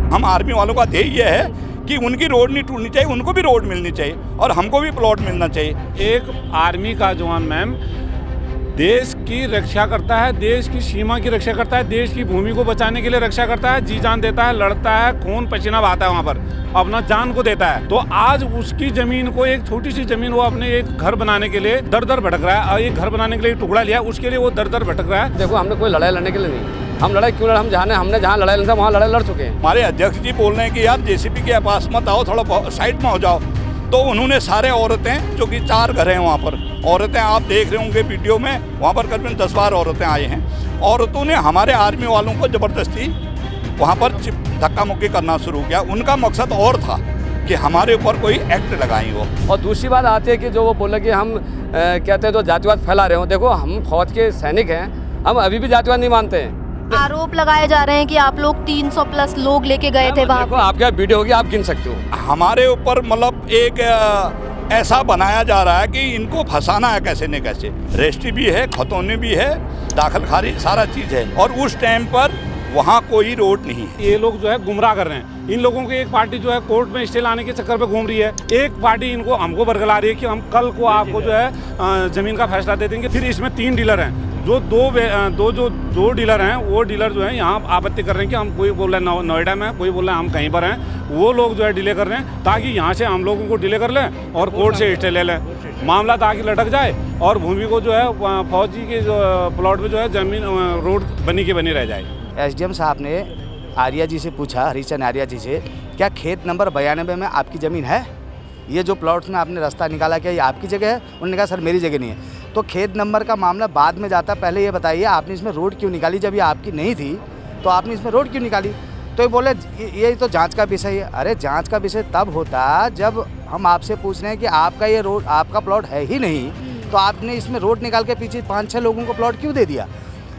हम आर्मी वालों का ध्येय ये है कि उनकी रोड नहीं टूटनी चाहिए, उनको भी रोड मिलनी चाहिए और हमको भी प्लॉट मिलना चाहिए। एक आर्मी का जवान मैम देश की रक्षा करता है, देश की सीमा की रक्षा करता है, देश की भूमि को बचाने के लिए रक्षा करता है, जी जान देता है, लड़ता है, खून पसीना बहाता है, वहाँ पर अपना जान को देता है। तो आज उसकी जमीन को, एक छोटी सी जमीन, वो अपने एक घर बनाने के लिए दर दर भटक रहा है और एक घर बनाने के लिए टुकड़ा लिया, उसके लिए वो दर दर भटक रहा है। देखो, हमने कोई लड़ाई लड़ने के लिए नहीं, हम लड़ाई क्यों लड़े, हमने जहाँ लड़ाई लड़ना वहाँ लड़ाई लड़ चुके हैं। हमारे अध्यक्ष जी बोल रहे हैं कि यार जेसीबी के पास मत आओ, थोड़ा साइड में हो जाओ। तो उन्होंने सारे औरतें, जो कि 4 घर हैं वहाँ पर, औरतें आप देख रहे होंगे वीडियो में, वहाँ पर करीबन 10-12 औरतें आई हैं। औरतों ने हमारे आर्मी वालों को ज़बरदस्ती वहाँ पर धक्का मुक्की करना शुरू किया। उनका मकसद और था कि हमारे ऊपर कोई एक्ट लगाई हो। और दूसरी बात आती है कि जो वो बोले कि हम कहते हैं तो जातिवाद फैला रहे हो। देखो, हम फौज के सैनिक हैं, हम अभी भी जातिवाद नहीं मानते हैं। आरोप लगाए जा रहे हैं कि आप लोग 300 प्लस लोग लेके गए थे वहाँ। देखो, आपके वीडियो होगी, आप गिन सकते हो। हमारे ऊपर मतलब एक ऐसा बनाया जा रहा है कि इनको फंसाना है कैसे न कैसे। रजिस्ट्री भी है, खतौनी भी है, दाखिल खारिज सारा चीज़ है, और उस टाइम पर वहाँ कोई रोड नहीं है। ये लोग जो है गुमराह कर रहे हैं। इन लोगों की एक पार्टी जो है कोर्ट में स्टे लाने के चक्कर पे घूम रही है, एक पार्टी इनको हमको बरगला रही है कि हम कल को आपको जो है जमीन का फैसला दे देंगे। फिर इसमें 3 डीलर हैं, जो दो डीलर हैं, वो डीलर जो है यहाँ आपत्ति कर रहे हैं कि हम, कोई बोल रहे हैं नोएडा में, कोई बोल रहे हैं हम कहीं पर हैं। वो लोग जो है डिले कर रहे हैं ताकि यहाँ से हम लोगों को डिले कर लें और कोर्ट से स्टे ले लें, मामला ताकि लटक जाए और भूमि को जो है फौजी के जो प्लॉट में जो है जमीन रोड बनी की बनी रह जाए। एसडीएम साहब ने आर्या जी से पूछा, हरीशचंद्र आर्या जी से, क्या खेत नंबर 92 में आपकी ज़मीन है? ये जो प्लॉट्स में आपने रास्ता निकाला, क्या ये आपकी जगह है? उन्होंने कहा सर मेरी जगह नहीं है। तो खेत नंबर का मामला बाद में जाता, पहले ये बताइए आपने इसमें रोड क्यों निकाली? जब ये आपकी नहीं थी तो आपने इसमें रोड क्यों निकाली? तो ये बोले ये तो जांच का विषय है। अरे जांच का विषय तब होता जब हम आपसे पूछ रहे हैं कि आपका ये रोड, आपका प्लॉट है ही नहीं, तो आपने इसमें रोड निकाल के पीछे 5-6 लोगों को प्लॉट क्यों दे दिया?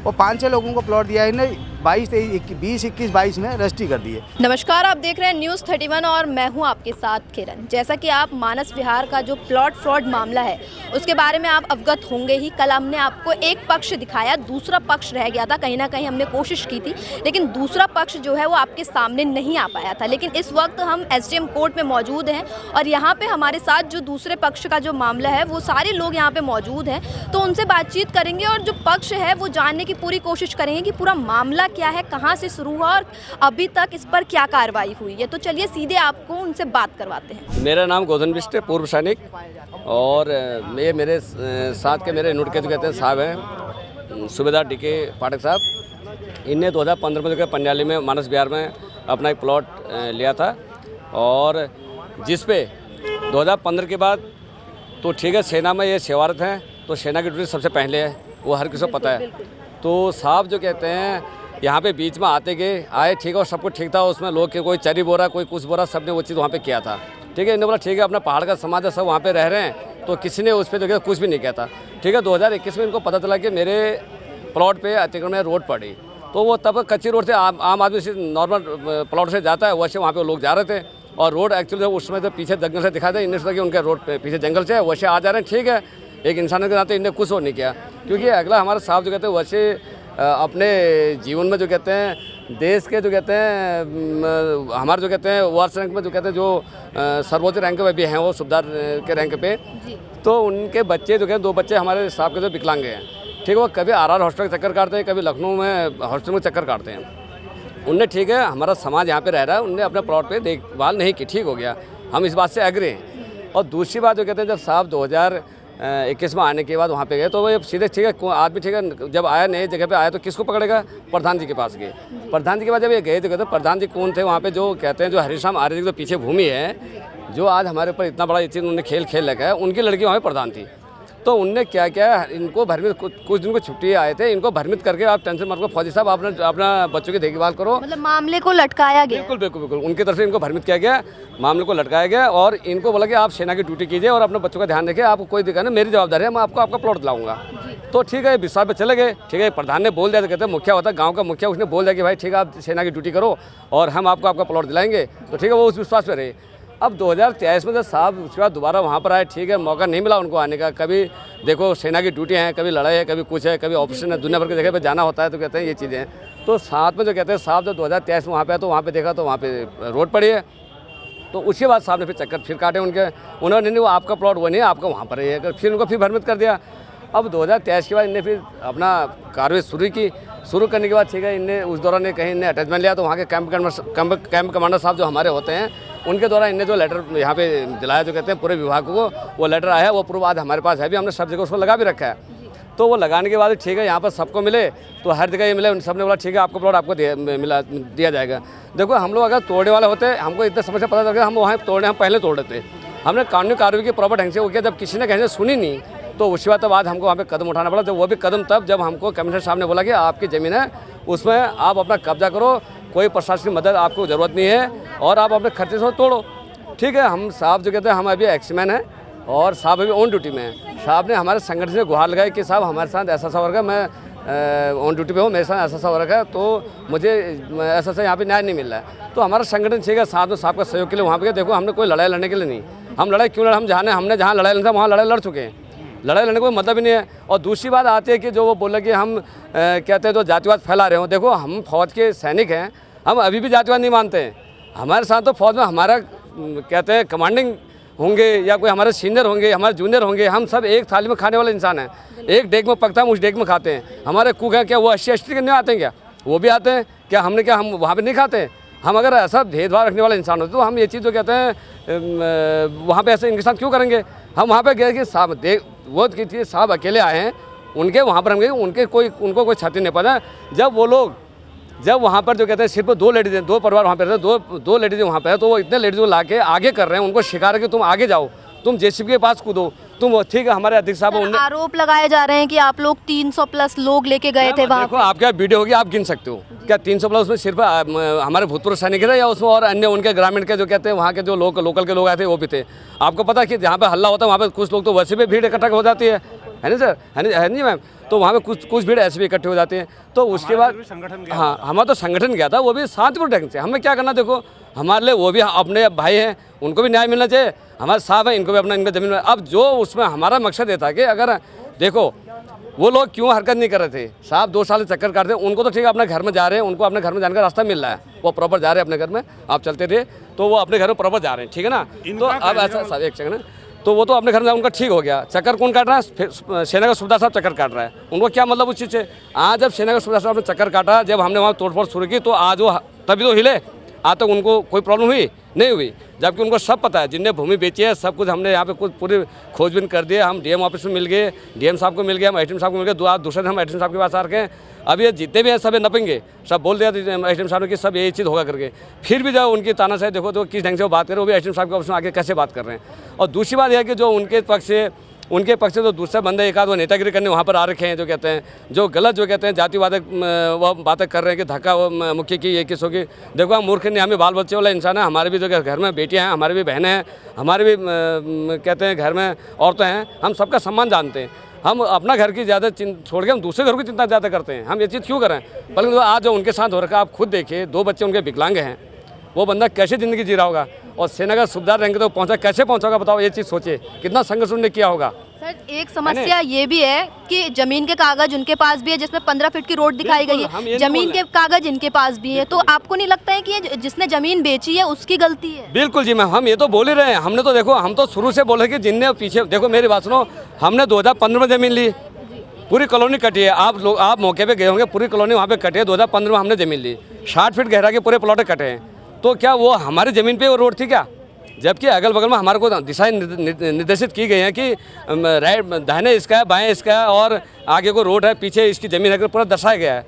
और 5-6 लोगों को प्लॉट दिया है, 22, 20, 21, 22 में रजिस्ट्री कर दिए। नमस्कार, आप देख रहे हैं न्यूज़ 31 और मैं हूं आपके साथ किरण। जैसा कि आप मानस विहार का जो प्लॉट फ्रॉड मामला है उसके बारे में आप अवगत होंगे ही। कल हमने आपको एक पक्ष दिखाया, दूसरा पक्ष रह गया था। कहीं ना कहीं हमने कोशिश की थी, लेकिन दूसरा पक्ष जो है वो आपके सामने नहीं आ पाया था। लेकिन इस वक्त हम एसडीएम कोर्ट में मौजूद हैं और यहाँ पे हमारे साथ जो दूसरे पक्ष का जो मामला है वो सारे लोग यहाँ पे मौजूद हैं, तो उनसे बातचीत करेंगे और जो पक्ष है वो जानने की पूरी कोशिश करेंगे कि पूरा मामला क्या है, कहाँ से शुरू हुआ और अभी तक इस पर क्या कार्रवाई हुई है। तो चलिए सीधे आपको उनसे बात करवाते हैं। मेरा नाम गोधन बिष्ट है, पूर्व सैनिक, और ये मेरे साथ के मेरे नुट के जो कहते हैं साहब हैं, सूबेदार डीके पाठक साहब। इनने 2015 में जो पंजाली में मानस विहार में अपना एक प्लॉट लिया था, और जिस पे 2015 के बाद तो ठीक है, सेना में ये सेवारत हैं तो सेना की ड्यूटी सबसे पहले है, वो हर किसी को पता है। तो साहब जो कहते हैं यहाँ पे बीच में आए ठीक है, और सब कुछ ठीक था। उसमें लोग के कोई चरी बोरा, कोई कुछ बोरा, सब ने वो चीज़ वहाँ पे किया था। ठीक है, इन्होंने बोला ठीक है, अपना पहाड़ का समाज है, सब वहाँ पे रह रहे हैं, तो किसी ने उस पर जो कुछ भी नहीं किया था। ठीक है, 2021 में इनको पता चला कि मेरे प्लॉट पे अतिक्रमण में रोड पड़ी, तो वो तब कच्ची रोड से आम आदमी से नॉर्मल प्लॉट से जाता है, वैसे वहाँ पर लोग जा रहे थे। और रोड एक्चुअली उस समय तो पीछे जंगल से दिखा था, इन्हें सोचा कि उनके रोड पे पीछे जंगल से है, वैसे आ जा रहे हैं। ठीक है, एक इंसान के नाते इन्हें कुछ और नहीं किया, क्योंकि अगला हमारे साहब जो कहते हैं वैसे अपने जीवन में जो कहते हैं देश के जो कहते हैं हमारे जो कहते हैं वार्स रैंक में जो कहते हैं जो सर्वोच्च रैंक में भी हैं, वो सुबेदार के रैंक पे, तो उनके बच्चे जो कहते हैं 2 बच्चे हमारे साहब के जो विकलांग हैं। ठीक है, वो कभी RR हॉस्पिटल का चक्कर काटते हैं, कभी लखनऊ में हॉस्पिटल में चक्कर काटते हैं। उनने ठीक है, हमारा समाज यहाँ पे रह रहा है, उनने अपने प्लॉट पे देखभाल नहीं की, ठीक हो गया, हम इस बात से एग्री हैं। और दूसरी बात जो कहते हैं जब साहब 2021 में आने के बाद वहाँ पे गए, तो वो सीधे ठीक है, आदमी ठीक है, जब आया नई जगह पे आया तो किसको पकड़ेगा? प्रधान जी के पास गए। प्रधान जी के बाद जब ये गए तो कहते प्रधान जी कौन थे वहाँ पे? जो कहते हैं जो हरीशचंद्र आर्य जी के पीछे भूमि है, जो आज हमारे ऊपर इतना बड़ा ये चीज़ उन्होंने खेल रखा है, उनकी लड़की वहाँ पर प्रधान थी। तो उनने क्या किया, इनको भ्रमित, कुछ दिन को छुट्टी आए थे, इनको भ्रमित करके आप टेंशन मत करो फौजी साहब, आपने अपना बच्चों की देखभाल करो। मतलब मामले को लटकाया गया। बिल्कुल बिल्कुल बिल्कुल, उनकी तरफ से इनको भ्रमित किया गया, मामले को लटकाया गया, और इनको बोला कि आप सेना की ड्यूटी कीजिए और अपने बच्चों का ध्यान रखिए, आपको कोई दिक्कत नहीं, मेरी जवाबदारी है, मैं आपको आपका प्लॉट दिलाऊंगा। तो ठीक है, विश्वास पे चले गए। ठीक है, प्रधान ने बोल दिया, तो कहते हैं मुखिया होता है गाँव का मुखिया, उसने बोल दिया कि भाई ठीक है, आप सेना की ड्यूटी करो और हम आपको आपका प्लॉट दिलाएंगे। तो ठीक है, वो उस विश्वास पे रहे। अब 2023 में जब साहब उसके बाद दोबारा वहाँ पर आए, ठीक है, मौका नहीं मिला उनको आने का। कभी देखो सेना की ड्यूटी हैं, कभी लड़ाई है, कभी कुछ है, कभी ऑपरेशन है, दुनिया भर की जगह पे जाना होता है, तो कहते हैं ये चीज़ें हैं। तो साथ में जो कहते हैं साहब जब 2023 में वहाँ पे आए तो वहाँ पे देखा तो वहाँ पे रोड पड़ी है। तो उसके बाद साहब ने फिर चक्कर फिर काटे उनके, उन्होंने नहीं वो आपका प्लॉट वो नहीं है, आपका वहाँ पर है, फिर उनको फिर भ्रमित कर दिया। अब 2023 के बाद इनने फिर अपना कार्रवाई शुरू करने के बाद ठीक है, इनने उस दौरान कहीं इनने अटैचमेंट लिया तो वहाँ के कैंप कमांडर साहब जो हमारे होते हैं उनके द्वारा इनने जो लेटर यहाँ पे दिलाया, जो कहते हैं पूरे विभाग को वो लेटर आया है, वो प्रूफ आज हमारे पास है भी, हमने सब जगह उसको लगा भी रखा है। तो वो लगाने के बाद ठीक है, यहाँ पर सबको मिले तो हर जगह ये मिले, उन सब ने बोला ठीक है आपको प्लॉट आपको दिया जाएगा। देखो हम लोग अगर तोड़ने वाले होते, हमको इतना समस्या पता चल गया, हम वहाँ तोड़ने हम पहले तोड़ देते। हमने कानूनी कार्रवाई की प्रॉपर ढंग से वो किया, जब किसी ने कहीं से सुनी नहीं तो उसके बाद आज हमको वहाँ पे कदम उठाना पड़ा। तो वो भी कदम तब जब हमको कमिश्नर साहब ने बोला कि आपकी ज़मीन है उसमें आप अपना कब्जा करो, कोई प्रशासनिक मदद आपको ज़रूरत नहीं है और आप अपने खर्चे से तोड़ो। ठीक है, हम साहब जो कहते हैं हम अभी एक्समैन हैं और साहब अभी ऑन ड्यूटी में हैं। साहब ने हमारे संगठन से गुहार लगाई कि साहब हमारे साथ ऐसा वर्ग है, मैं ऑन ड्यूटी पे हूँ, मेरे साथ ऐसा वर्ग है, तो मुझे ऐसा यहाँ पे न्याय नहीं मिल रहा है। तो हमारा संगठन ठीक है, साथ में साहब का सहयोग के लिए वहाँ पे देखो हमने कोई लड़ाई लड़ने के लिए नहीं, हम लड़ाई क्यों लड़े, हमने जहाँ लड़ाई लड़ना था वहाँ लड़ाई लड़ चुके हैं, लड़ाई लड़ने को मतलब ही नहीं है। और दूसरी बात आती है कि जो वो बोले कि हम कहते हैं तो जातिवाद फैला रहे हो। देखो हम फौज के सैनिक हैं, हम अभी भी जातिवाद नहीं मानते हैं। हमारे साथ तो फौज में हमारा कहते हैं कमांडिंग होंगे या कोई हमारे सीनियर होंगे, हमारे जूनियर होंगे, हम सब एक थाली में खाने वाले इंसान हैं। एक डेग में पकता हम उस डेग में खाते हैं। हमारे कुक हैं क्या वो 80 के नहीं आते हैं क्या, वो भी आते हैं क्या, हमने क्या हम वहाँ पे नहीं खाते हैं। हम अगर ऐसा भेदभाव रखने वाले इंसान होते तो हम ये चीज़ जो कहते हैं वहाँ पे ऐसे इनके साथ क्यों करेंगे। हम वहाँ पे गए कि साहब देख वो कि साहब अकेले आए हैं, उनके वहाँ पर हम गए, उनको कोई क्षति नहीं पता। जब वहाँ पर जो कहते हैं सिर्फ 2 लेडीज़ हैं, 2 परिवार वहाँ पे रहते हैं, दो लेडीज़ वहाँ पे है, तो वो इतने लेडीज़ को ला के आगे कर रहे हैं, उनको शिकार है कि तुम आगे जाओ, तुम जेसीबी के पास कूदो, तुम ठीक है। हमारे अध्यक्ष साहब आरोप लगाए जा रहे हैं कि आप लोग 300+ लोग लेके गए थे वहाँ। देखो आपका वीडियो होगी, आप गिन सकते हो क्या 300+, उसमें सिर्फ हमारे भूतपूर्व सैनिक थे या उसमें और अन्य उनके ग्रामीण के जो कहते हैं वहाँ के जो लोकल के लोग आए थे वो भी थे। आपको पता है कि जहाँ पे हल्ला होता है वहाँ पे कुछ लोग तो वैसे भी भीड़ इकट्ठा हो जाती है ना सर, है नहीं मैम, तो वहाँ पे कुछ भीड़ ऐसे भी इकट्ठे हो जाते हैं। तो उसके बाद हाँ हमारा तो संगठन गया था, वो भी शांतिपूर्ण ढंग से। हमें क्या करना, देखो हमारे लिए वो भी अपने भाई हैं, उनको भी न्याय मिलना चाहिए, हमारे साहब हैं इनको भी अपना इनका ज़मीन। अब जो उसमें हमारा मकसद ये था कि अगर देखो वो लोग क्यों हरकत नहीं कर रहे थे, साहब 2 साल से चक्कर काटते हैं, उनको तो ठीक है अपने घर में जा रहे हैं, उनको अपने घर में जाने का रास्ता मिल रहा है, वो प्रॉपर जा रहे हैं अपने घर में, आप चलते थे तो वो अपने घर में प्रॉपर जा रहे हैं, ठीक है ना। तो अब ऐसा एक सेकंड ना, तो वो तो अपने घर में उनका ठीक हो गया। चक्कर कौन काट रहा है, सेना का सुबेदार साहब चक्कर काट रहा है, उनको क्या मतलब उस चीज़ से। आज जब सेना का सुबेदार साहब ने चक्कर काटा, जब हमने वहाँ तोड़फोड़ शुरू की तो आज वो तभी तो हिले, आज तक उनको कोई प्रॉब्लम हुई नहीं हुई, जबकि उनको सब पता है, जिनने भूमि बेची है सब कुछ हमने यहाँ पे कुछ पूरी खोजबीन कर दिए। हम डीएम ऑफिस में मिल गए, डीएम साहब को मिल गए, हम एसडीएम साहब को मिल गए, दूसरे दिन हम एसडीएम साहब के पास आ रखे हैं। अब ये जितने भी हैं सब नपेंगे, सब बोल दिया एसडीएम साहब ने कि सब यही चीज़ होगा करके। फिर भी जब उनकी तानाशाही देखो तो किस ढंग से वो बात कर रहे हैं, वो भी एसडीएम साहब के ऑफिस में आके कैसे बात कर रहे हैं। और दूसरी बात यह है कि जो उनके पक्ष से तो दूसरे बंदे एक आध वो नेतागिरी करने वहाँ पर आ रखे हैं, जो कहते हैं जो गलत जो कहते हैं जातिवादक वो बातें कर रहे हैं कि धक्का मुक्की की ये किसों की। देखो हम मूर्ख नहीं, हमें बाल बच्चे वाला इंसान है, हमारे भी जो घर में बेटियाँ हैं, हमारे भी बहनें हैं, हमारे भी कहते हैं घर में औरतें हैं, हम सबका सम्मान जानते हैं। हम अपना घर की ज़्यादा छोड़ के हम दूसरे घर की चिंता ज़्यादा करते हैं, हम ये चीज़ क्यों करें। बल्कि आज जो उनके साथ हो रखा है आप खुद देखिए, 2 बच्चे उनके विकलांग हैं, वो बंदा कैसे ज़िंदगी जी रहा होगा, और सेना का सुबेदार रहेंगे तो पहुँचा कैसे पहुँचा बताओ, ये चीज़ सोचिए कितना संघर्ष उन्होंने किया होगा। सर एक समस्या ये भी है कि जमीन के कागज उनके पास भी है, जिसमें 15 फीट की रोड दिखाई गई है, जमीन के कागज इनके पास भी है, तो आपको नहीं लगता है कि ये जिसने जमीन बेची है उसकी गलती है? बिल्कुल जी मैम, हम ये तो बोल ही रहे हैं। हमने तो देखो, हम तो शुरू से बोले कि जिनने पीछे देखो, मेरी बात सुनो, हमने 2015 में जमीन ली, पूरी कॉलोनी कटी है, आप मौके पे गए होंगे, पूरी कॉलोनी वहाँ पे कटी है। 2015 में हमने ज़मीन ली, 60 फीट गहरा के पूरे प्लॉट कटे हैं, तो क्या वो हमारी ज़मीन पे वो रोड थी क्या? जबकि अगल बगल में हमारे को दिशाएं निर्देशित की गई हैं कि राइट दाहिने इसका है, बाएं इसका है, और आगे को रोड है, पीछे इसकी ज़मीन है, पूरा दर्शाया गया है।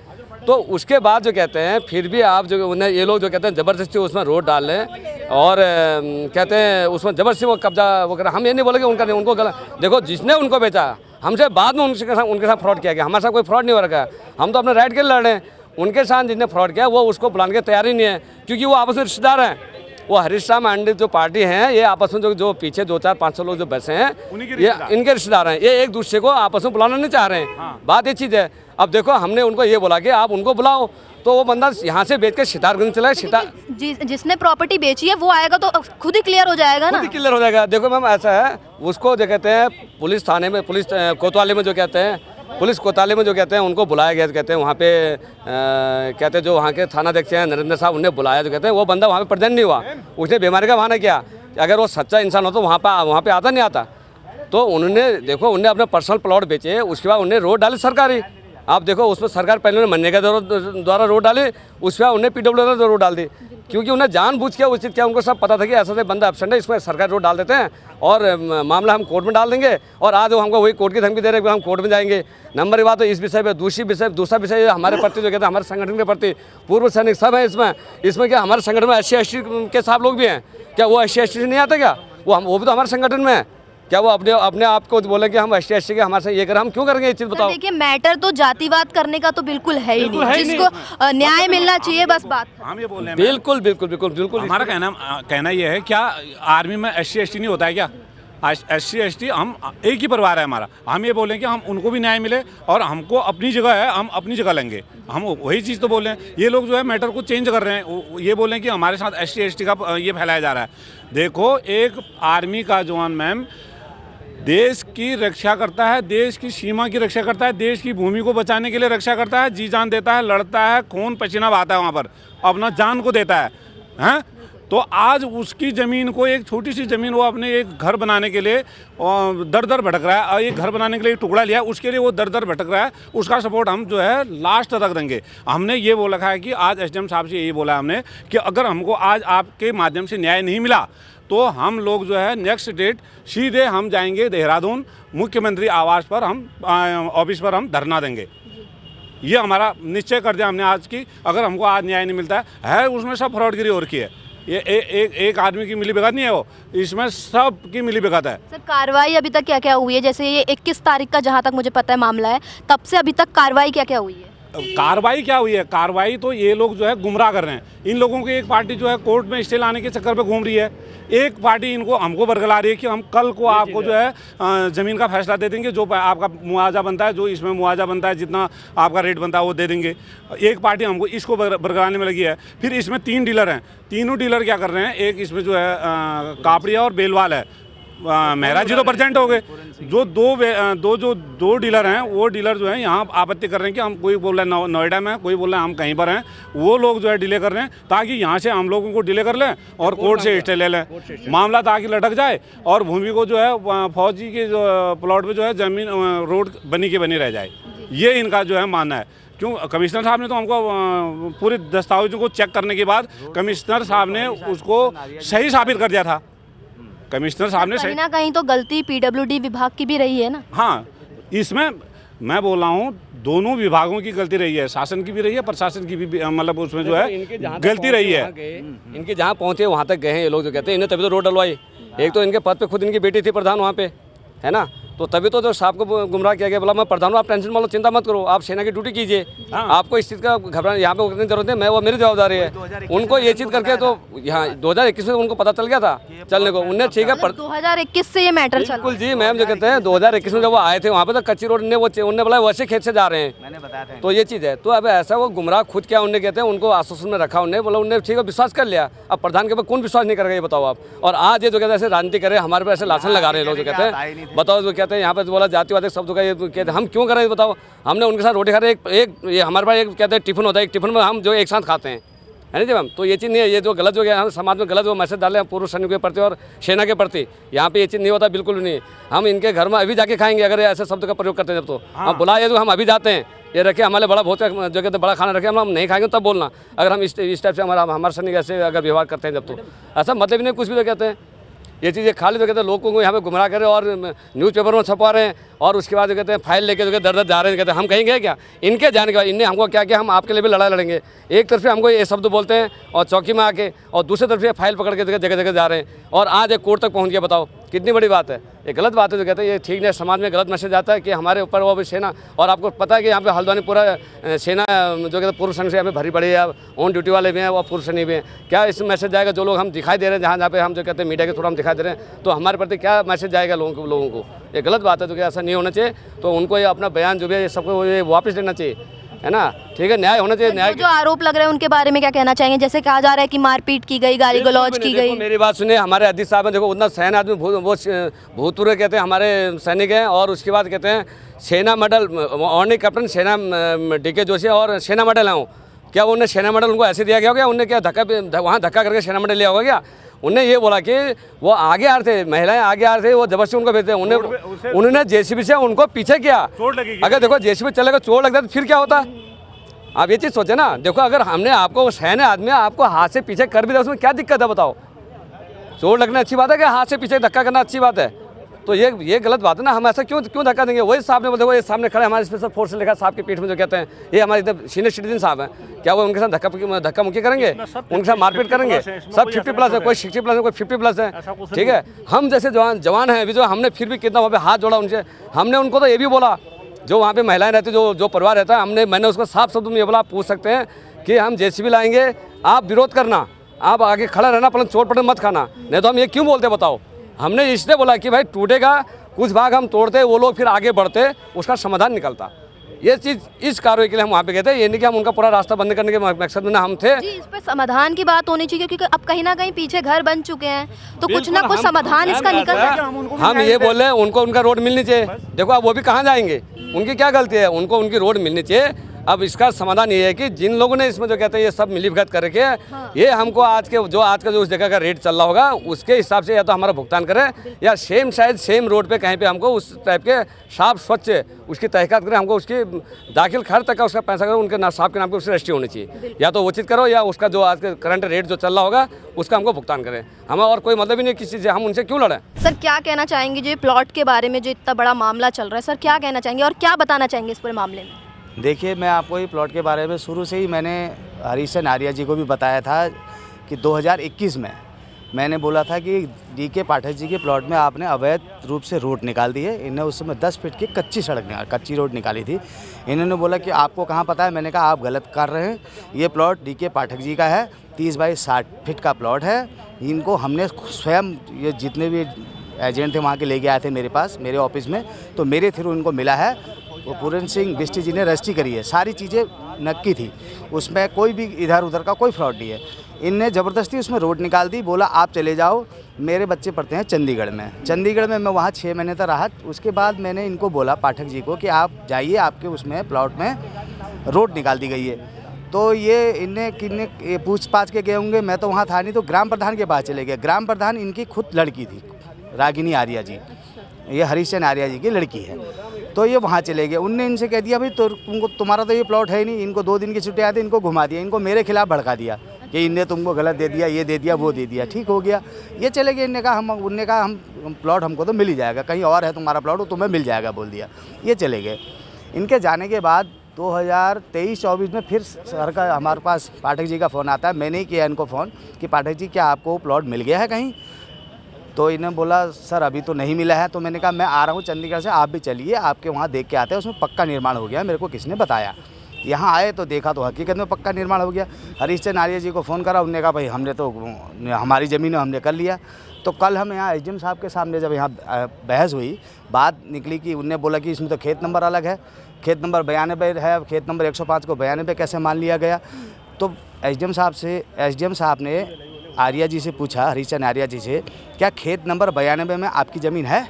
तो उसके बाद जो कहते हैं फिर भी आप जो उन्हें ये लोग जो कहते हैं ज़बरदस्ती उसमें रोड डाल लें और कहते हैं उसमें ज़बरदस्ती वो कब्जा वो कर। हम ये नहीं बोले कि उनका नहीं, उनको गलत देखो, जिसने उनको बेचा हमसे बाद में उनके साथ फ्रॉड किया गया, हमारे साथ कोई फ्रॉड नहीं हो रखा है, हम तो अपने राइट के लिए लड़ रहे हैं। उनके साथ जिसने फ्रॉड किया वो उसको बुलाने की तैयारी नहीं है, क्योंकि वो आपस में रिश्तेदार हैं। वो हरीश राम मंडी जो पार्टी है, ये आपस में जो पीछे 200-500 लोग जो बसे हैं, ये इनके रिश्तेदार हैं, ये एक दूसरे को आपस में बुलाना नहीं चाह रहे हैं। हाँ। बात ये चीज़ है। अब देखो हमने उनको ये बोला कि आप उनको बुलाओ, तो वो बंदा यहाँ से बेच के सितारगंज चला है। जिसने प्रॉपर्टी बेची है वो आएगा तो खुद ही क्लियर हो जाएगा ना, खुद ही क्लियर हो जाएगा। देखो मैम ऐसा है, उसको जो कहते हैं पुलिस थाने में, पुलिस कोतवाली में जो कहते हैं पुलिस कोतवाली में जो कहते हैं उनको बुलाया गया, कहते हैं वहाँ पे कहते हैं जो वहाँ के थाना अध्यक्ष हैं नरेंद्र साहब, उन्हें बुलाया, जो कहते हैं वो बंदा वहाँ पे प्रेजेंट नहीं हुआ, उसने बीमारी का बहाना किया। अगर वो सच्चा इंसान हो तो वहाँ पे आता नहीं आता। तो उन्होंने देखो उन्होंने अपने पर्सनल प्लॉट बेचे, उसके बाद उन्हें रोड डाली सरकारी। आप देखो उसमें सरकार पहले उन्हें मनरेगा द्वारा रोड डाली, उसके बाद उन्हें PWD रोड डाल दी, क्योंकि उन्हें जानबूझ के उचित किया। उनको सब पता था कि ऐसा बंदा एब्सेंट है, इसमें सरकारी रोड डाल देते हैं और मामला हम कोर्ट में डाल देंगे। और आज वो हमको वही कोर्ट की धमकी दे रहे हैं कि हम कोर्ट में जाएंगे। नंबर की बात तो इस विषय पर दूसरा विषय हमारे प्रति जो कहते हैं हमारे संगठन के प्रति पूर्व सैनिक सब है इसमें क्या हमारे संगठन में SC/ST के साहब लोग भी हैं क्या? वो SC/ST से नहीं आता क्या? वो भी तो हमारे संगठन में है क्या? वो अपने आप को बोले कि हम SC/ST के हमारे से ये कर, हम क्यों करेंगे ये चीज़ बताओ? देखिए मैटर तो जातिवाद करने का तो बिल्कुल है ही नहीं, जिसको न्याय मिलना चाहिए बस बात। हम ये बोल रहे हैं बिल्कुल हमारा कहना ये है, क्या आर्मी में SC/ST नहीं होता है क्या? SC/ST हम एक ही परिवार है हमारा। हम ये बोलें कि हम उनको भी न्याय मिले और हमको अपनी जगह है, हम अपनी जगह लेंगे। हम वही चीज़ तो बोल रहे हैं। ये लोग जो है मैटर को चेंज कर रहे हैं, ये बोलें कि हमारे साथ SC/ST का ये फैलाया जा रहा है। देखो एक आर्मी का जवान मैम देश की रक्षा करता है, देश की सीमा की रक्षा करता है, देश की भूमि को बचाने के लिए रक्षा करता है, जी जान देता है, लड़ता है, खून पसीना बहाता है, वहाँ पर अपना जान को देता है, हैं? तो आज उसकी ज़मीन को, एक छोटी सी ज़मीन, वो अपने एक घर बनाने के लिए दर दर भटक रहा है और एक घर बनाने के लिए एक टुकड़ा लिया, उसके लिए वो दर दर भटक रहा है। उसका सपोर्ट हम जो है लास्ट तक देंगे। हमने ये बोला है कि आज SDM साहब से यही बोला हमने कि अगर हमको आज आपके माध्यम से न्याय नहीं मिला तो हम लोग जो है नेक्स्ट डेट सीधे हम जाएंगे देहरादून, मुख्यमंत्री आवास पर हम ऑफिस पर हम धरना देंगे। ये हमारा निश्चय कर दिया हमने आज की। अगर हमको आज न्याय नहीं मिलता है उसमें सब फ्रॉडगिरी हो रखी है। ये एक आदमी की मिली भगत नहीं है, वो इसमें सब की मिली भगत है। सर कार्रवाई अभी तक क्या क्या हुई है? जैसे ये 21 तारीख का जहाँ तक मुझे पता है मामला है, तब से अभी तक कार्रवाई क्या क्या हुई है? कार्रवाई क्या हुई है? कार्रवाई तो ये लोग जो है गुमराह कर रहे हैं। इन लोगों की एक पार्टी जो है कोर्ट में स्टे लाने के चक्कर पे घूम रही है, एक पार्टी हमको बरगला रही है कि हम कल को आपको जो है ज़मीन का फैसला दे देंगे, जो आपका मुआवजा बनता है, जो इसमें मुआवजा बनता है, जितना आपका रेट बनता है वो दे देंगे। एक पार्टी हमको इसको बरगलाने में लगी है। फिर इसमें 3 डीलर हैं, तीनों डीलर क्या कर रहे हैं? एक इसमें जो है कापड़िया और बेलवाल है, मेहरा जी तो परसेंट हो गए। जो दो डीलर हैं वो डीलर जो है यहाँ आपत्ति कर रहे हैं कि हम, कोई बोल रहा है नोएडा में, कोई बोल रहा है हम कहीं पर हैं। वो लोग जो है डिले कर रहे हैं ताकि यहाँ से हम लोगों को डिले कर लें और कोर्ट से स्टे ले लें, मामला ताकि लटक जाए और भूमि को जो है फौजी के जो प्लॉट पे जो है ज़मीन रोड बनी की बनी रह जाए। ये इनका जो है मानना है। क्यों? कमिश्नर साहब ने तो हमको पूरे दस्तावेजों को चेक करने के बाद कमिश्नर साहब ने उसको सही साबित कर दिया था। कमिश्नर साहब ने कहीं ना कहीं तो गलती PWD विभाग की भी रही है ना? हाँ, इसमें मैं बोल रहा हूँ दोनों विभागों की गलती रही है, शासन की भी रही है, प्रशासन की भी, मतलब उसमें जो है गलती रही है। इनके जहाँ पहुँचे वहाँ तक गए हैं ये लोग, जो कहते हैं इन्हें तभी तो रोड डलवाई। एक तो इनके पद पे खुद इनकी बेटी थी प्रधान वहाँ पे, है ना, तो तभी तो जो साहब को गुमराह किया गया, बोला मैं प्रधान हूँ, आप टेंशन मत लो, चिंता मत करो, आप सेना की ड्यूटी कीजिए, आपको इस चीज़ का घबराना यहाँ पे उतनी जरूरत है, मैं वो मेरी जवाबदारी है। उनको ये चीज़ करके तो यहाँ 2021 में उनको पता चल गया था चलने को, उन्हें ठीक है 2021 से ये मैटर चल। बिल्कुल जी मैम, जो कहते हैं 2021 में जब वो आए थे वहाँ पे तो कच्ची रोड उन्होंने बोला वैसे खेत से जा रहे हैं, मैंने बताया था। तो ये चीज़ है। तो अब ऐसा वो गुमराह खुद क्या उन्हें कहते हैं, उनको आश्वासन में रखा, उन्हें बोला, उन्हें ठीक है विश्वास कर लिया। अब प्रधान के ऊपर कौन विश्वास नहीं करेगा ये बताओ आप? और आज ये जो कहते हैं ऐसे राजनीति करे, हमारे पे ऐसे लाछन लगा रहे हैं लोग, जो कहते हैं बताओ, जो कहते हैं यहाँ पे बोला जातिवादी शब्द का, ये कहते हैं हम क्यों कर रहे हैं बताओ? हमने उनके साथ रोटी खा रहे, एक ये हमारे पास एक कहते हैं टिफिन होता है, एक टिफिन में हम जो एक साथ खाते हैं, है ना जी मैम। तो ये चीज़ नहीं है, ये जो गलत हो गया हम समाज में गलत वो मैसेज डाले हैं पूर्व सैनिकों के प्रति और सेना के प्रति, यहाँ पे ये चीज़ नहीं होता, बिल्कुल नहीं। हम इनके घर में अभी जाके खाएंगे अगर ऐसे शब्द का प्रयोग करते हैं जब, तो हम बुलाए तो हम अभी जाते हैं, ये रखे हमारे बड़ा बहुत जो कहते बड़ा खाना रखे, हम नहीं खाएंगे तब बोलना, अगर हम इस टाइप से हमारे सैनिक ऐसे अगर व्यवहार करते हैं जब, तो ऐसा मतलब ही नहीं कुछ भी तो कहते हैं। ये चीज़ें खाली तो कहते हैं लोगों को यहाँ पे गुमराह कर रहे हैं और न्यूज़पेपर में छपवा रहे हैं और उसके बाद जो कहते हैं फाइल लेके जो दर दर जा रहे हैं, कहते हैं हम कहेंगे क्या? इनके जाने के बाद इनने हमको क्या किया, हम आपके लिए भी लड़ाई लड़ेंगे। एक तरफ से हमको ये शब्द बोलते हैं और चौकी में आके, और दूसरी तरफ से फाइल पकड़ के जगह जगह जा रहे हैं और आज एक कोर्ट तक पहुँच गया। बताओ कितनी बड़ी बात है, ये गलत बात है। जो कहते हैं ये ठीक नहीं, समाज में गलत मैसेज आता है कि हमारे ऊपर वो भी सेना, और आपको पता है कि यहाँ पे हल्द्वानी पूरा सेना जो कहते हैं पूर्व सैनिक से यहाँ पे भरी पड़ी है, ऑन ड्यूटी वाले भी हैं और पूर्व सैनिक भी हैं। क्या इस मैसेज जाएगा जो लोग हम दिखाई दे रहे हैं, जहाँ पे हम जो कहते हैं मीडिया के थ्रू हम दिखाई दे रहे हैं, तो हमारे प्रति क्या मैसेज जाएगा लोगों को? ये गलत बात है। तो क्या ऐसा नहीं होना चाहिए, तो उनको ये अपना बयान जो भी है सबको ये वापस लेना चाहिए। है ना, ठीक है, न्याय होना चाहिए। न्याय जो आरोप लग रहे हैं उनके बारे में क्या कहना चाहेंगे? जैसे कहा जा रहा है कि मारपीट की गई, गाली गलौज की गई। मेरी बात सुनिए, हमारे अध्यक्ष साहब हैं, देखो उतना सैन्य आदमी, वो भूतपूर्व कहते हैं हमारे सैनिक हैं, और उसके बाद कहते हैं सेना मेडल ऑर्नी कैप्टन सेना DK जोशी और सेना मेडल हैं। क्या उन्हें सेना मेडल उनको ऐसे दिया गया होगा? उन्हें क्या वहाँ धक्का करके सेना मेडल लिया होगा क्या? उन्हें ये बोला कि वो आगे आ रहे थे, महिलाएं आगे आ रहे थे, वो जबरदस्ती उनको भेजते, उन्होंने JCB से उनको पीछे किया। अगर देखो JCB चलेगा, चोट लग जाए तो फिर क्या होता? आप ये चीज़ सोचे ना। देखो अगर हमने आपको, सैन्य आदमी आपको हाथ से पीछे कर भी दिया, उसमें क्या दिक्कत है बताओ? चोट लगना अच्छी बात है कि हाथ से पीछे धक्का करना अच्छी बात है? तो ये गलत बात है ना। हम ऐसा क्यों धक्का देंगे? वही साहब ने बोलते, वो सामने खड़े हमारे स्पेशल फोर्स लिखा साहब के पीठ में, जो कहते हैं ये हमारे एकदम सीनियर सिटीजन साहब हैं, क्या वो उनके साथ धक्का मुक्की करेंगे? उनके साथ मारपीट करेंगे? सब 50+ है, कोई 60+ है, कोई 50+ है, ठीक है। हम जैसे जवान हैं अभी, जो हमने फिर भी कितना वहाँ पे हाथ जोड़ा उनसे। हमने उनको तो ये भी बोला, जो वहाँ पे महिलाएं रहती, जो परिवार रहता है, मैंने उसको साफ शब्द में ये बोला, आप पूछ सकते हैं कि हम JCB लाएंगे, आप विरोध करना, आप आगे खड़ा रहना, पर चोट पटक मत खाना, नहीं तो हम ये क्यों बोलते बताओ? हमने इसलिए बोला कि भाई टूटेगा, कुछ भाग हम तोड़ते, वो लोग फिर आगे बढ़ते, उसका समाधान निकलता। ये चीज़ इस कार्रवाई के लिए हम वहाँ पे गए थे। ये नहीं कि हम उनका पूरा रास्ता बंद करने के मकसद में हम थे। जी, इस पर समाधान की बात होनी चाहिए, क्योंकि अब कहीं ना कहीं पीछे घर बन चुके हैं, तो कुछ ना कुछ समाधान इसका निकल सकता है। हम ये बोल रहे हैं, उनको उनका रोड मिलनी चाहिए। देखो अब वो भी कहाँ जाएंगे, उनकी क्या गलती है? उनको उनकी रोड मिलनी चाहिए। अब इसका समाधान ये है कि जिन लोगों ने इसमें जो कहते हैं ये सब मिलीभगत करके ये हमको आज का जो उस जगह का रेट चल रहा होगा उसके हिसाब से या तो हमारा भुगतान करें, या शायद सेम रोड पे कहीं पे हमको उस टाइप के साफ स्वच्छ उसकी तहकीकात करें, हमको उसकी दाखिल खर्च तक का उसका पैसा करो, उनके साहब के नाम पे उसकी रजिस्ट्री होनी चाहिए, या तो उचित करो, या उसका जो आज के करंट रेट जो चल रहा होगा उसका हमको भुगतान करें। हमें और कोई मतलब ही नहीं किसी से, हम उनसे क्यों लड़ें? सर क्या कहना चाहेंगे जो प्लॉट के बारे में, जो इतना बड़ा मामला चल रहा है, सर क्या कहना चाहेंगे और क्या बताना चाहेंगे इस पूरे मामले में? देखिए, मैं आपको ये प्लॉट के बारे में शुरू से ही मैंने हरीश चंद्र आर्या जी को भी बताया था कि 2021 में मैंने बोला था कि DK पाठक जी के प्लॉट में आपने अवैध रूप से रोड निकाल दी है। इन्हें उस समय 10 फीट की कच्ची रोड निकाली थी। इन्होंने बोला कि आपको कहाँ पता है? मैंने कहा आप गलत कर रहे हैं, ये प्लॉट DK पाठक जी का है, 30 बाई 60 फीट का प्लॉट है। इनको हमने स्वयं, ये जितने भी एजेंट थे वहाँ के लेके आए थे मेरे पास, मेरे ऑफिस में, तो मेरे थ्रू इनको मिला है। वो पूरन सिंह बिष्टी जी ने रजिस्ट्री करी है, सारी चीज़ें नक्की थी, उसमें कोई भी इधर उधर का कोई फ्रॉड नहीं है। इनने ज़बरदस्ती उसमें रोड निकाल दी, बोला आप चले जाओ। मेरे बच्चे पढ़ते हैं चंडीगढ़ में मैं वहाँ 6 महीने तक रहा। उसके बाद मैंने इनको बोला पाठक जी को कि आप जाइए, आपके उसमें प्लॉट में रोड निकाल दी गई है। तो ये इनने पूछ पाछ के गए होंगे, मैं तो वहाँ था नहीं, तो ग्राम प्रधान के पास चले गए। ग्राम प्रधान इनकी खुद लड़की थी, रागिनी आर्या जी, ये हरीश चंद्र आर्या जी की लड़की है। तो ये वहाँ चले गए, उनने इनसे कह दिया भाई तो तुम्हारा तो ये प्लॉट है नहीं। इनको 2 दिन की छुट्टी आती, इनको घुमा दिया, इनको मेरे खिलाफ भड़का दिया कि इनने तुमको गलत दे दिया, ये दे दिया, वो दे दिया। ठीक हो गया, ये चले गए। उनने कहा हम प्लॉट हमको तो मिल ही जाएगा, कहीं और है तुम्हारा प्लॉट, वो तुम्हें मिल जाएगा, बोल दिया। ये चले गए। इनके जाने के बाद 2023-24 में फिर सर का हमारे पास पाठक जी का फ़ोन आता है। मैंने ही किया इनको फ़ोन कि पाठक जी क्या आपको प्लॉट मिल गया है कहीं? तो इन्हें बोला सर अभी तो नहीं मिला है। तो मैंने कहा मैं आ रहा हूँ चंडीगढ़ से, आप भी चलिए, आपके वहाँ देख के आते हैं, उसमें पक्का निर्माण हो गया, मेरे को किसने बताया। यहाँ आए तो देखा तो हकीकत में पक्का निर्माण हो गया। हरीश चंद्र आर्या जी को फ़ोन करा, उन्होंने कहा भाई हमने तो हमारी ज़मीन हमने कर लिया। तो कल हम यहाँ SDM साहब के सामने जब यहाँ बहस हुई, बात निकली कि उनने बोला कि इसमें तो खेत नंबर अलग है, खेत नंबर 92 है, खेत नंबर 105 को 92 कैसे मान लिया गया। तो SDM साहब ने आर्या जी से पूछा, हरीश चंद्र आर्या जी से, क्या खेत नंबर 92 में आपकी ज़मीन है?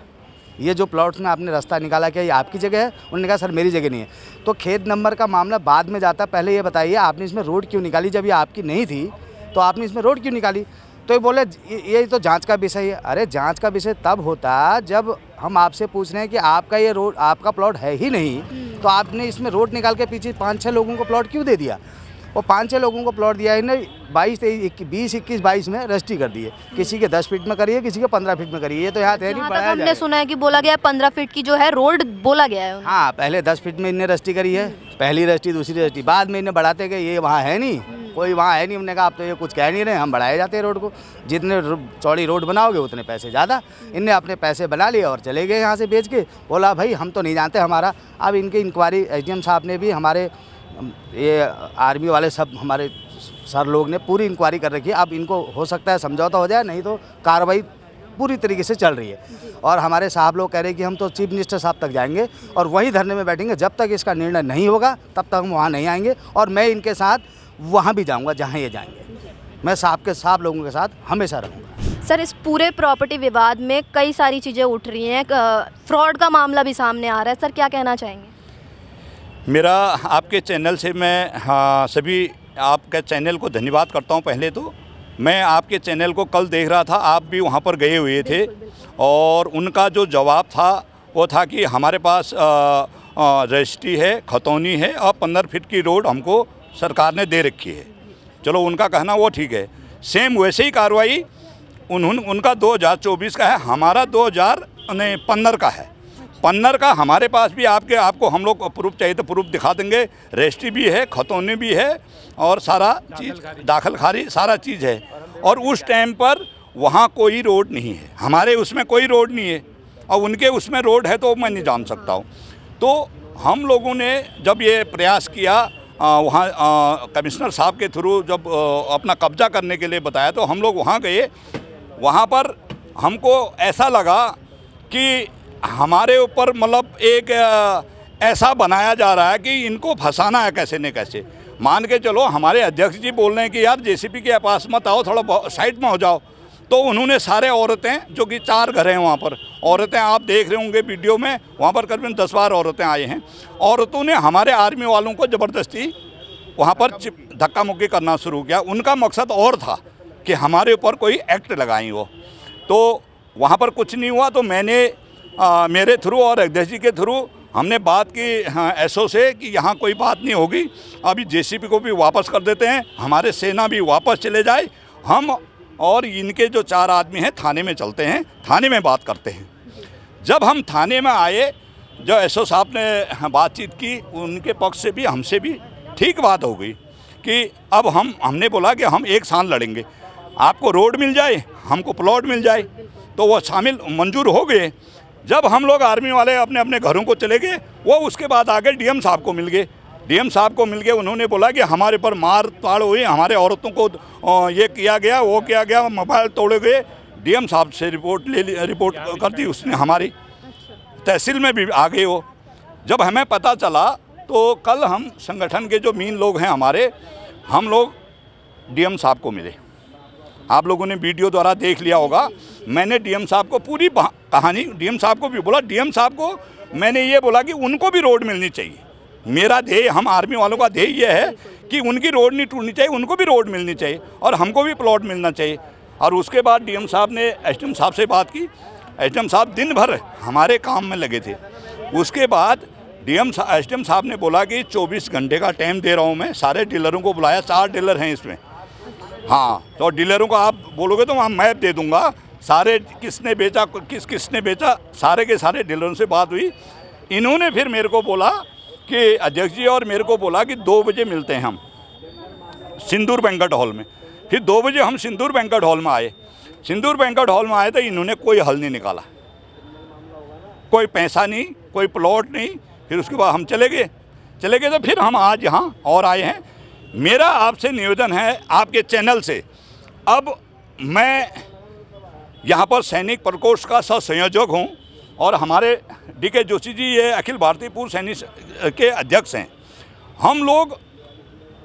ये जो प्लॉट्स में आपने रास्ता निकाला, क्या ये आपकी जगह है? उन्होंने कहा सर मेरी जगह नहीं है। तो खेत नंबर का मामला बाद में जाता, पहले ये बताइए आपने इसमें रोड क्यों निकाली? जब ये आपकी नहीं थी तो आपने इसमें रोड क्यों निकाली? तो ये बोले ये तो जांच का विषय है। अरे जांच का विषय तब होता जब हम आपसे पूछ रहे हैं कि आपका ये रोड, आपका प्लॉट है ही नहीं, तो आपने इसमें रोड निकाल के पीछे 5-6 लोगों को प्लॉट क्यों दे दिया? वो 5-6 लोगों को प्लॉट दिया इन्हें 20-21-22 में रजिस्ट्री कर दी है। किसी के 10 फीट में करी है, किसी के 15 फीट में करी है। ये तो यहाँ है नहीं, बढ़ाया हमने सुना है कि बोला गया 15 फीट की जो है रोड बोला गया है। हाँ, पहले 10 फीट में इन्हें रजिस्ट्री करी है, पहली रजिस्ट्री, दूसरी रजिस्ट्री, बाद में इन्हें बढ़ाते गए, ये वहाँ है नहीं, कोई वहाँ है नहीं। हमने कहा आप तो ये कुछ कह नहीं रहे, हम बढ़ाए जाते हैं रोड को, जितने चौड़ी रोड बनाओगे उतने पैसे ज़्यादा। इनने अपने पैसे बना लिए और चले गए यहाँ से बेच के। बोला भाई हम तो नहीं जानते हमारा। अब इनकी इंक्वायरी SDM साहब ने भी, हमारे ये आर्मी वाले सब हमारे सर लोग ने पूरी इंक्वायरी कर रखी है। अब इनको हो सकता है समझौता हो जाए, नहीं तो कार्रवाई पूरी तरीके से चल रही है। और हमारे साहब लोग कह रहे हैं कि हम तो चीफ मिनिस्टर साहब तक जाएंगे और वहीं धरने में बैठेंगे, जब तक इसका निर्णय नहीं होगा तब तक हम वहाँ नहीं आएंगे। और मैं इनके साथ वहाँ भी जाऊँगा जहाँ ये जाएंगे। मैं साहब लोगों के साथ हमेशा रहूँगा। सर, इस पूरे प्रॉपर्टी विवाद में कई सारी चीज़ें उठ रही हैं, फ्रॉड का मामला भी सामने आ रहा है। सर, क्या कहना चाहेंगे? मेरा आपके चैनल से मैं सभी आपके चैनल को धन्यवाद करता हूं। पहले तो मैं आपके चैनल को कल देख रहा था, आप भी वहां पर गए हुए थे और उनका जो जवाब था वो था कि हमारे पास रजिस्ट्री है, खतौनी है और 15 फीट की रोड हमको सरकार ने दे रखी है। चलो, उनका कहना वो ठीक है। सेम वैसे ही कार्रवाई उनका 2024 का है, हमारा 2015 का है। 15 का हमारे पास भी आपको हम लोग प्रूफ चाहिए तो प्रूफ दिखा देंगे। रजिस्ट्री भी है, खतौनी भी है और सारा चीज़ दाखिल खारिज सारा चीज़ है। और उस टाइम पर वहाँ कोई रोड नहीं है, हमारे उसमें कोई रोड नहीं है और उनके उसमें रोड है तो मैं नहीं जान सकता हूँ। तो हम लोगों ने जब ये प्रयास किया वहाँ कमिश्नर साहब के थ्रू, जब अपना कब्जा करने के लिए बताया तो हम लोग वहाँ गए। वहाँ पर हमको ऐसा लगा कि हमारे ऊपर मतलब एक ऐसा बनाया जा रहा है कि इनको फंसाना है कैसे न कैसे। मान के चलो, हमारे अध्यक्ष जी बोल रहे हैं कि यार जेसीबी के पास मत आओ, थोड़ा साइड में हो जाओ। तो उन्होंने सारे औरतें, जो कि 4 घर हैं वहाँ पर, औरतें आप देख रहे होंगे वीडियो में, वहाँ पर करीबन 10-12 औरतें आई हैं। औरतों ने हमारे आर्मी वालों को ज़बरदस्ती वहाँ पर धक्का मुक्की करना शुरू किया। उनका मकसद और था कि हमारे ऊपर कोई एक्ट लगाई हो। तो वहाँ पर कुछ नहीं हुआ। तो मैंने मेरे थ्रू और अध्यक्ष जी के थ्रू हमने बात की एसओ से कि यहाँ कोई बात नहीं होगी, अभी जेसीबी को भी वापस कर देते हैं, हमारे सेना भी वापस चले जाए, हम और इनके जो 4 आदमी हैं थाने में चलते हैं, थाने में बात करते हैं। जब हम थाने में आए, जो एसओ साहब ने बातचीत की, उनके पक्ष से भी हमसे भी ठीक बात हो गई कि अब हमने बोला कि हम 1 साल लड़ेंगे, आपको रोड मिल जाए, हमको प्लॉट मिल जाए। तो वो शामिल मंजूर हो गए। जब हम लोग आर्मी वाले अपने अपने घरों को चले गए, वो उसके बाद आगे डीएम साहब को मिल गए। डीएम साहब को मिल गए, उन्होंने बोला कि हमारे पर मार ताड़ हुई, हमारे औरतों को ये किया गया, वो किया गया, मोबाइल तोड़े गए। डीएम साहब से रिपोर्ट कर दी उसने, हमारी तहसील में भी आ गए हो। जब हमें पता चला तो कल हम संगठन के जो मेन लोग हैं हमारे, हम लोग डीएम साहब को मिले। आप लोगों ने वीडियो द्वारा देख लिया होगा। मैंने डीएम साहब को पूरी कहानी, डीएम साहब को भी बोला। डीएम साहब को मैंने ये बोला कि उनको भी रोड मिलनी चाहिए। मेरा ध्येय, हम आर्मी वालों का ध्येय ये है कि उनकी रोड नहीं टूटनी चाहिए, उनको भी रोड मिलनी चाहिए और हमको भी प्लॉट मिलना चाहिए। और उसके बाद डीएम साहब ने एसडीएम साहब से बात की। एसडीएम साहब दिन भर हमारे काम में लगे थे। उसके बाद एसडीएम साहब ने बोला कि 24 घंटे का टाइम दे रहा हूँ मैं। सारे डीलरों को बुलाया, 4 डीलर हैं इसमें। हाँ, तो डीलरों को आप बोलोगे तो वहाँ मैप दे दूँगा, सारे किसने बेचा, किसने बेचा, सारे के सारे डीलरों से बात हुई। इन्होंने फिर मेरे को बोला कि अध्यक्ष जी और मेरे को बोला कि 2 बजे मिलते हैं हम सिंदूर बैंक्वेट हॉल में। फिर 2 बजे हम सिंदूर बैंक्वेट हॉल में आए। सिंदूर बैंक्वेट हॉल में आए तो इन्होंने कोई हल नहीं निकाला, कोई पैसा नहीं, कोई प्लॉट नहीं। फिर उसके बाद हम चले गए। तो फिर हम आज यहाँ और आए हैं। मेरा आपसे निवेदन है आपके चैनल से, अब मैं यहाँ पर सैनिक प्रकोष्ठ का सहसंयोजक हूँ और हमारे डीके जोशी जी ये अखिल भारतीय पूर्व सैनिक के अध्यक्ष हैं। हम लोग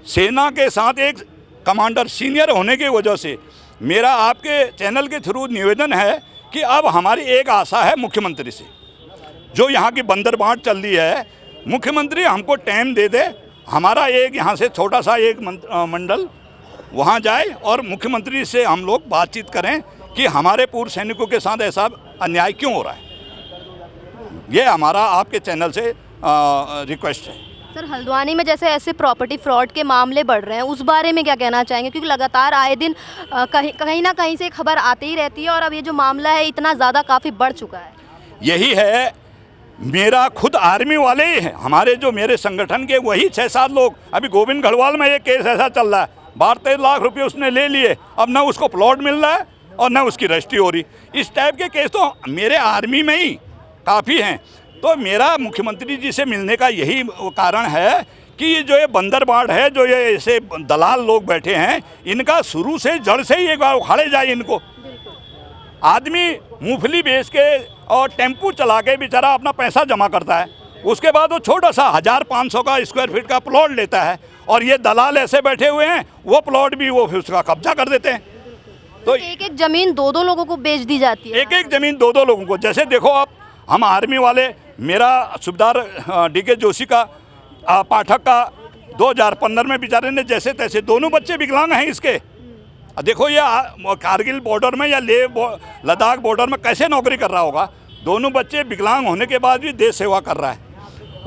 सेना के साथ एक कमांडर सीनियर होने की वजह से मेरा आपके चैनल के थ्रू निवेदन है कि अब हमारी एक आशा है मुख्यमंत्री से, जो यहाँ की बंदर बांट चल रही है, मुख्यमंत्री हमको टाइम दे दे, हमारा एक यहाँ से छोटा सा एक मंडल वहाँ जाए और मुख्यमंत्री से हम लोग बातचीत करें कि हमारे पूर्व सैनिकों के साथ ऐसा अन्याय क्यों हो रहा है। ये हमारा आपके चैनल से रिक्वेस्ट है। सर, हल्द्वानी में जैसे ऐसे प्रॉपर्टी फ्रॉड के मामले बढ़ रहे हैं, उस बारे में क्या कहना चाहेंगे? क्योंकि लगातार आए दिन कहीं ना कहीं से खबर आती ही रहती है और अब ये जो मामला है इतना ज़्यादा काफ़ी बढ़ चुका है। यही है, मेरा खुद आर्मी वाले ही हैं, हमारे जो मेरे संगठन के वही 6-7 लोग। अभी गोविंद गढ़वाल में एक केस ऐसा चल रहा है, 12-13 लाख रुपये उसने ले लिए, अब न उसको प्लॉट मिल रहा है और न उसकी रजिस्ट्री हो रही। इस टाइप के केस तो मेरे आर्मी में ही काफ़ी हैं। तो मेरा मुख्यमंत्री जी से मिलने का यही कारण है कि ये जो ये बंदर बांट है, जो ये ऐसे दलाल लोग बैठे हैं, इनका शुरू से जड़ से ही एक बार उखाड़े जाए इनको। आदमी मूंगफली बेच के और टेम्पू चला के बेचारा अपना पैसा जमा करता है, उसके बाद वो छोटा सा 1500 का स्क्वायर फीट का प्लॉट लेता है और ये दलाल ऐसे बैठे हुए हैं, वो प्लॉट भी वो फिर उसका कब्जा कर देते हैं। तो एक एक जमीन दो दो लोगों को बेच दी जाती है। एक एक जमीन दो दो लोगों को। जैसे देखो आप, हम आर्मी वाले, मेरा सूबेदार डीके जोशी का पाठक का 2015 में बेचारे ने जैसे तैसे, दोनों बच्चे विकलांग हैं इसके। देखो ये कारगिल बॉर्डर में या लद्दाख बॉर्डर में कैसे नौकरी कर रहा होगा। दोनों बच्चे विकलांग होने के बाद भी देश सेवा कर रहा है।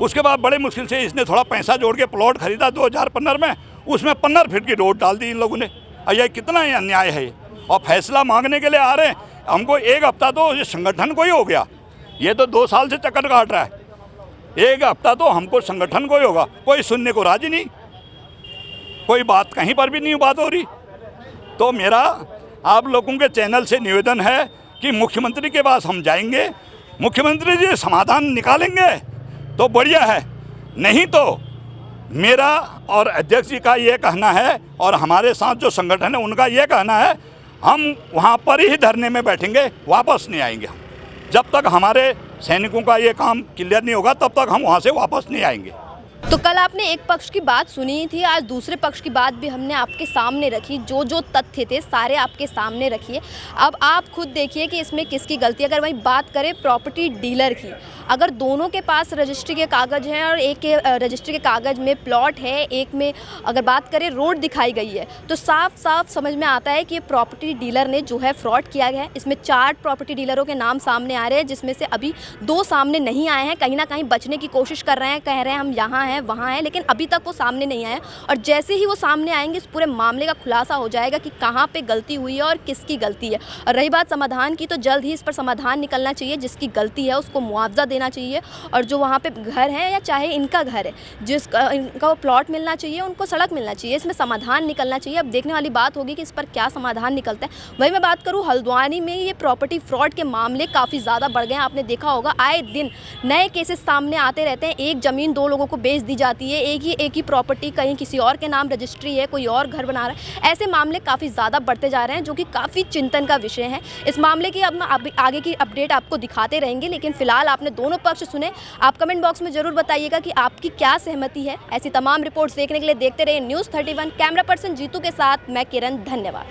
उसके बाद बड़े मुश्किल से इसने थोड़ा पैसा जोड़ के प्लॉट खरीदा 2015 में, उसमें 15 फीट की रोड डाल दी इन लोगों ने। यह कितना अन्याय है। और फैसला मांगने के लिए आ रहे हैं हमको। एक हफ्ता तो ये संगठन को ही हो गया, ये तो 2 साल से चक्कर काट रहा है। एक हफ्ता तो हमको संगठन को ही होगा, कोई सुनने को राजी नहीं, कोई बात कहीं पर भी नहीं बात हो रही। तो मेरा आप लोगों के चैनल से निवेदन है कि मुख्यमंत्री के पास हम जाएंगे, मुख्यमंत्री जी समाधान निकालेंगे तो बढ़िया है, नहीं तो मेरा और अध्यक्ष जी का ये कहना है और हमारे साथ जो संगठन है उनका ये कहना है, हम वहाँ पर ही धरने में बैठेंगे, वापस नहीं आएंगे हम। जब तक हमारे सैनिकों का ये काम क्लियर नहीं होगा तब तक हम वहाँ से वापस नहीं आएंगे। तो कल आपने एक पक्ष की बात सुनी थी, आज दूसरे पक्ष की बात भी हमने आपके सामने रखी। जो जो तथ्य थे सारे आपके सामने रखिए। अब आप खुद देखिए कि इसमें किसकी गलती है। अगर वही बात करें प्रॉपर्टी डीलर की, अगर दोनों के पास रजिस्ट्री के कागज़ हैं और एक के रजिस्ट्री के कागज़ में प्लॉट है, एक में अगर बात करें रोड दिखाई गई है, तो साफ साफ समझ में आता है कि ये प्रॉपर्टी डीलर ने जो है फ्रॉड किया गया है। इसमें 4 प्रॉपर्टी डीलरों के नाम सामने आ रहे हैं, जिसमें से अभी 2 सामने नहीं आए हैं। कहीं ना कहीं बचने की कोशिश कर रहे हैं, कह रहे हैं हम यहाँ हैं वहाँ हैं, लेकिन अभी तक वो सामने नहीं आए। और जैसे ही वो सामने आएंगे इस पूरे मामले का खुलासा हो जाएगा कि कहाँ पे गलती हुई है और किसकी गलती है। और रही बात समाधान की, तो जल्द ही इस पर समाधान निकलना चाहिए। जिसकी गलती है उसको मुआवजा देना चाहिए, और जो वहाँ पे घर है या चाहे इनका घर है, इनका वो प्लॉट मिलना चाहिए, उनको सड़क मिलना चाहिए। इसमें समाधान निकलना चाहिए। अब देखने वाली बात होगी कि इस पर क्या समाधान निकलता है। वही मैं बात करूँ, हल्द्वानी में ये प्रॉपर्टी फ्रॉड के मामले काफ़ी ज़्यादा बढ़ गए हैं। आपने देखा होगा आए दिन नए केसेस सामने आते रहते हैं। एक ज़मीन 2 लोगों को बेच दी जाती है, एक ही प्रॉपर्टी कहीं किसी और के नाम रजिस्ट्री है, कोई और घर बना रहा है। ऐसे मामले काफ़ी ज़्यादा बढ़ते जा रहे हैं, जो कि काफ़ी चिंतन का विषय है। इस मामले की अब आगे की अपडेट आपको दिखाते रहेंगे, लेकिन फिलहाल आपने दोनों पक्ष सुने। आप कमेंट बॉक्स में ज़रूर बताइएगा कि आपकी क्या सहमति है। ऐसी तमाम रिपोर्ट्स देखने के लिए देखते रहिए News 31। कैमरा पर्सन जीतू के साथ मैं किरण, धन्यवाद।